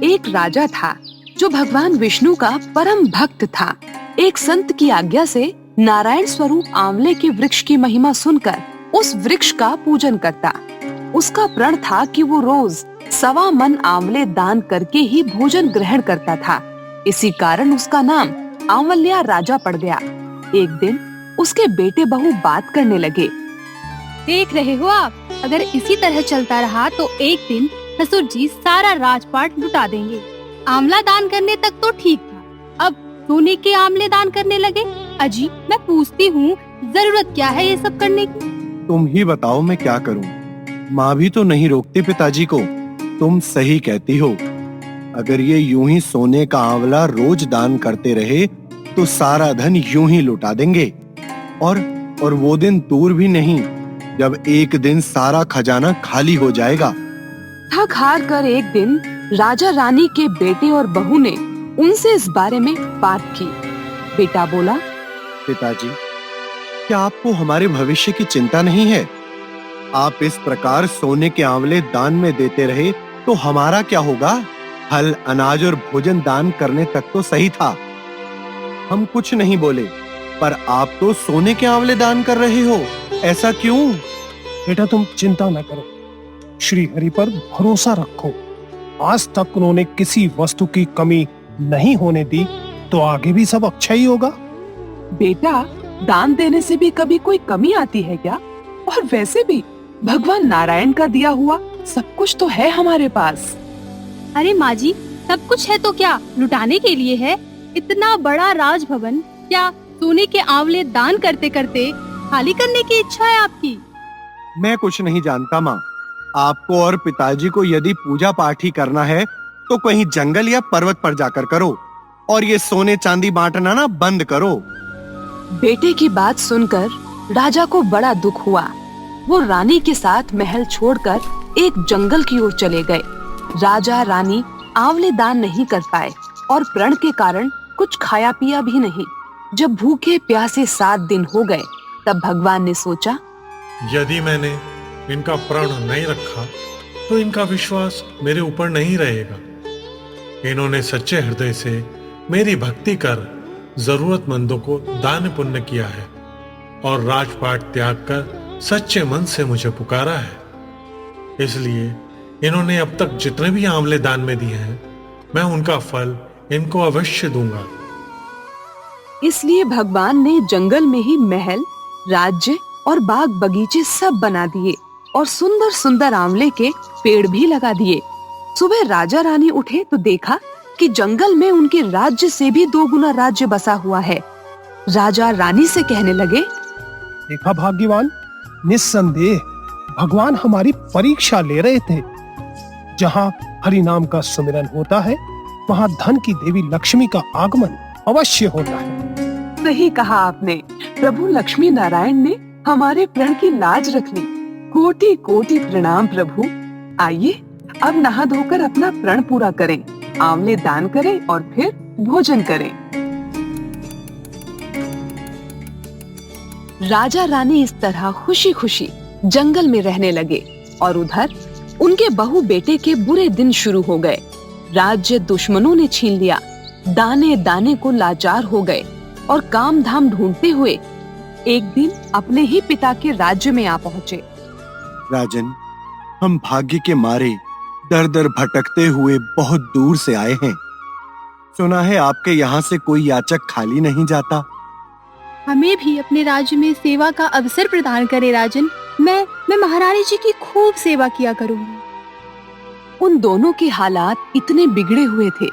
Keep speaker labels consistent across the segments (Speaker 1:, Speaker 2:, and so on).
Speaker 1: एक राजा था जो भगवान विष्णु का परम भक्त था। एक संत की आज्ञा से नारायण स्वरूप आंवले के वृक्ष की महिमा सुनकर उस वृक्ष का पूजन करता। उसका प्रण था कि वो रोज 1.25 मन आंवले दान करके ही भोजन ग्रहण करता था। इसी कारण उसका नाम आंवल्या राजा पड़ गया। एक दिन उसके बेटे बहू बात करने लगे।
Speaker 2: देख रहे हो आप, अगर इसी तरह चलता रहा तो एक दिन ससुर जी सारा राजपाट लुटा देंगे। आंवला दान करने तक तो ठीक था, अब सोने के आंवले दान करने लगे। अजी, मैं पूछती हूँ, जरूरत क्या है ये सब करने की?
Speaker 3: तुम ही बताओ मैं क्या करूं? माँ भी तो नहीं रोकती पिताजी को। तुम सही कहती हो। अगर ये यूं ही सोने का आंवला रोज दान करते रहे तो सारा धन यूं ही लुटा देंगे। और वो दिन दूर भी नहीं जब एक दिन सारा खजाना खाली हो जाएगा।
Speaker 1: थक हार कर एक दिन राजा रानी के बेटे और बहू ने उनसे इस बारे में बात की। बेटा बोला,
Speaker 3: पिताजी, क्या आपको हमारे भविष्य की चिंता नहीं है? आप इस प्रकार सोने के आंवले दान में देते रहे तो हमारा क्या होगा? फल, अनाज और भोजन दान करने तक तो सही था। हम कुछ नहीं बोले, पर आप तो सोने के आंवले दान कर रहे हो। ऐसा क्यों?
Speaker 4: बेटा, तुम चिंता न करो, श्री हरि पर भरोसा रखो। आज तक उन्होंने किसी वस्तु की कमी नहीं होने दी, तो आगे भी सब अच्छा ही होगा।
Speaker 1: बेटा, दान देने से भी कभी कोई कमी आती है क्या? और वैसे भी भगवान नारायण का दिया हुआ सब कुछ तो है हमारे पास।
Speaker 2: अरे माँ जी, सब कुछ है तो क्या लुटाने के लिए है? इतना बड़ा राजभवन क्या सोने के आंवले दान करते करते खाली करने की इच्छा है आपकी?
Speaker 3: मैं कुछ नहीं जानता माँ। आपको और पिताजी को यदि पूजा पाठ ही करना है तो कहीं जंगल या पर्वत पर जाकर करो, और ये सोने चांदी बांटना ना बंद करो।
Speaker 1: बेटे की बात सुनकर राजा को बड़ा दुख हुआ। वो रानी के साथ महल छोड़कर एक जंगल की ओर चले गए। राजा रानी आंवले दान नहीं कर पाए और प्रण के कारण कुछ खाया पिया भी नहीं। जब भूखे प्यासे 7 दिन हो गए तब भगवान ने सोचा,
Speaker 5: यदि मैंने इनका प्रण नहीं रखा तो इनका विश्वास मेरे ऊपर नहीं रहेगा। इन्होंने सच्चे हृदय से मेरी भक्ति कर जरूरतमंदों को दान पुण्य किया है और राजपाट त्याग कर सच्चे मन से मुझे पुकारा है। इसलिए इन्होंने अब तक जितने भी आंवले दान में दिए हैं, मैं उनका फल इनको अवश्य दूंगा।
Speaker 1: इसलिए भगवान ने जंगल में ही महल, राज्य और बाग बगीचे सब बना दिए और सुंदर सुंदर आंवले के पेड़ भी लगा दिए। सुबह राजा रानी उठे तो देखा कि जंगल में उनके राज्य से भी 2 गुना राज्य बसा हुआ है। राजा रानी से कहने लगे,
Speaker 4: देखा भाग्यवान, निस्संदेह भगवान हमारी परीक्षा ले रहे थे। जहाँ हरि नाम का सुमिरन होता है, वहाँ धन की देवी लक्ष्मी का आगमन अवश्य होता है।
Speaker 1: सही कहा आपने। प्रभु लक्ष्मी नारायण ने हमारे प्रण की लाज रख ली। कोटि कोटि प्रणाम प्रभु। आइए अब नहा धोकर अपना प्रण पूरा करें, आंवले दान करें और फिर भोजन करें। राजा रानी इस तरह खुशी खुशी जंगल में रहने लगे और उधर उनके बहू बेटे के बुरे दिन शुरू हो गए। राज्य दुश्मनों ने छीन लिया। दाने दाने को लाचार हो गए और काम धाम ढूंढते हुए एक दिन अपने ही पिता के राज्य में आ पहुँचे।
Speaker 3: राजन, हम भाग्य के मारे दर दर भटकते हुए बहुत दूर से आए हैं। सुना है आपके यहाँ से कोई याचक खाली नहीं जाता।
Speaker 2: हमें भी अपने राज्य में सेवा का अवसर प्रदान करे राजन। मैं महारानी जी की खूब सेवा किया करूंगी।
Speaker 1: उन दोनों के हालात इतने बिगड़े हुए थे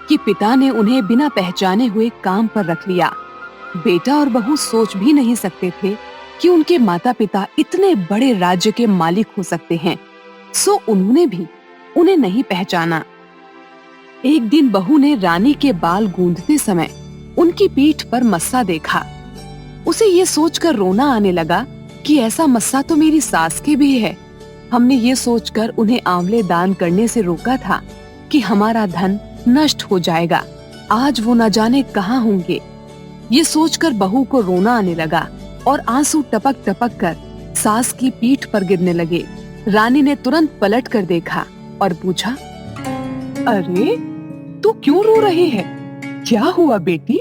Speaker 1: कि पिता ने उन्हें बिना पहचाने हुए काम पर रख लिया। बेटा और बहू सोच भी नहीं सकते थे कि उनके माता पिता इतने बड़े राज्य के मालिक हो सकते हैं, सो उन्होंने भी उन्हें नहीं पहचाना। एक दिन बहू ने रानी के बाल गूंथते समय उनकी पीठ पर मस्सा देखा। उसे ये सोचकर रोना आने लगा कि ऐसा मस्सा तो मेरी सास के भी है। हमने ये सोचकर उन्हें आंवले दान करने से रोका था कि हमारा धन नष्ट हो जाएगा। आज वो न जाने कहाँ होंगे। ये सोचकर बहू को रोना आने लगा और आंसू टपक टपक कर सास की पीठ पर गिरने लगे। रानी ने तुरंत पलट कर देखा और पूछा, अरे, तू क्यों रो रही है? क्या हुआ बेटी?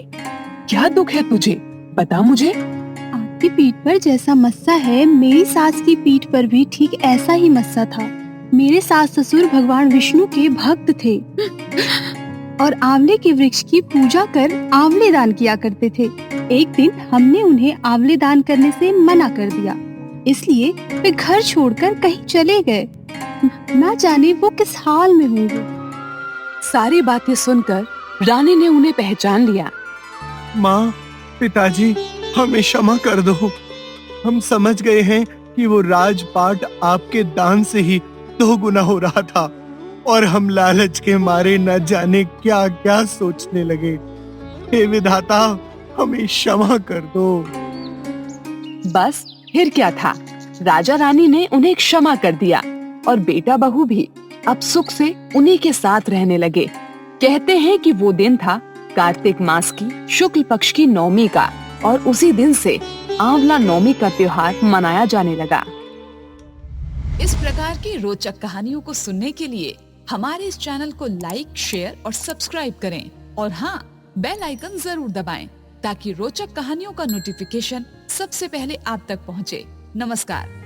Speaker 1: क्या दुख है तुझे? बता मुझे।
Speaker 2: आपकी पीठ पर जैसा मस्सा है, मेरी सास की पीठ पर भी ठीक ऐसा ही मस्सा था। मेरे सास ससुर भगवान विष्णु के भक्त थे और आंवले के वृक्ष की पूजा कर आंवले दान किया करते थे। एक दिन हमने उन्हें आंवले दान करने से मना कर दिया, इसलिए वे घर छोड़कर कहीं चले गए। ना जाने वो किस हाल में होंगे।
Speaker 1: सारी बातें सुनकर रानी ने उन्हें पहचान लिया।
Speaker 3: माँ, पिताजी, हमें क्षमा कर दो। हम समझ गए हैं कि वो राजपाट आपके दान से ही 2 गुना हो रहा था और हम लालच के मारे न जाने क्या क्या सोचने लगे। हे विधाता, हमें क्षमा कर दो।
Speaker 1: बस फिर क्या था, राजा रानी ने उन्हें क्षमा कर दिया और बेटा बहू भी अब सुख से उन्हीं के साथ रहने लगे। कहते हैं कि वो दिन था कार्तिक मास की शुक्ल पक्ष की नवमी का और उसी दिन से आंवला नवमी का त्योहार मनाया जाने लगा।
Speaker 6: इस प्रकार की रोचक कहानियों को सुनने के लिए हमारे इस चैनल को लाइक, शेयर और सब्सक्राइब करें और हाँ, बेल आइकन जरूर दबाएं ताकि रोचक कहानियों का नोटिफिकेशन सबसे पहले आप तक पहुंचे। नमस्कार।